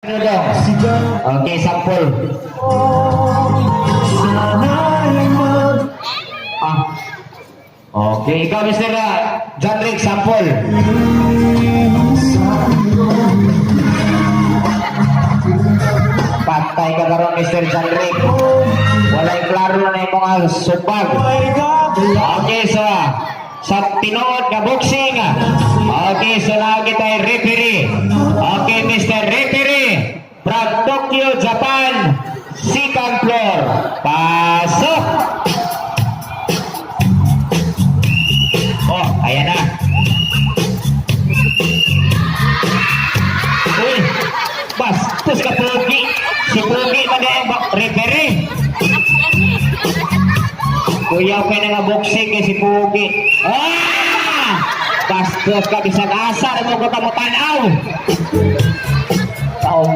Ano daw? Okay, sample. Okay, ikaw Mr. John Rick, sample. Patay ka karon Mr. John Rick. Walay klaro na yung mga subag. Okay, sa tinood na boxing. Okay, so lagi tayo referee. Okay, Mr. Referee from Tokyo, Japan. Second floor. Pasok. Oh, ayan na. Uy, bastos ka Pogi. Si Pogi magayang referee. Kuya ko na nga boxing kay si Pogi. Ah! Bastos ka bisag asa mo ko tamo tanaw.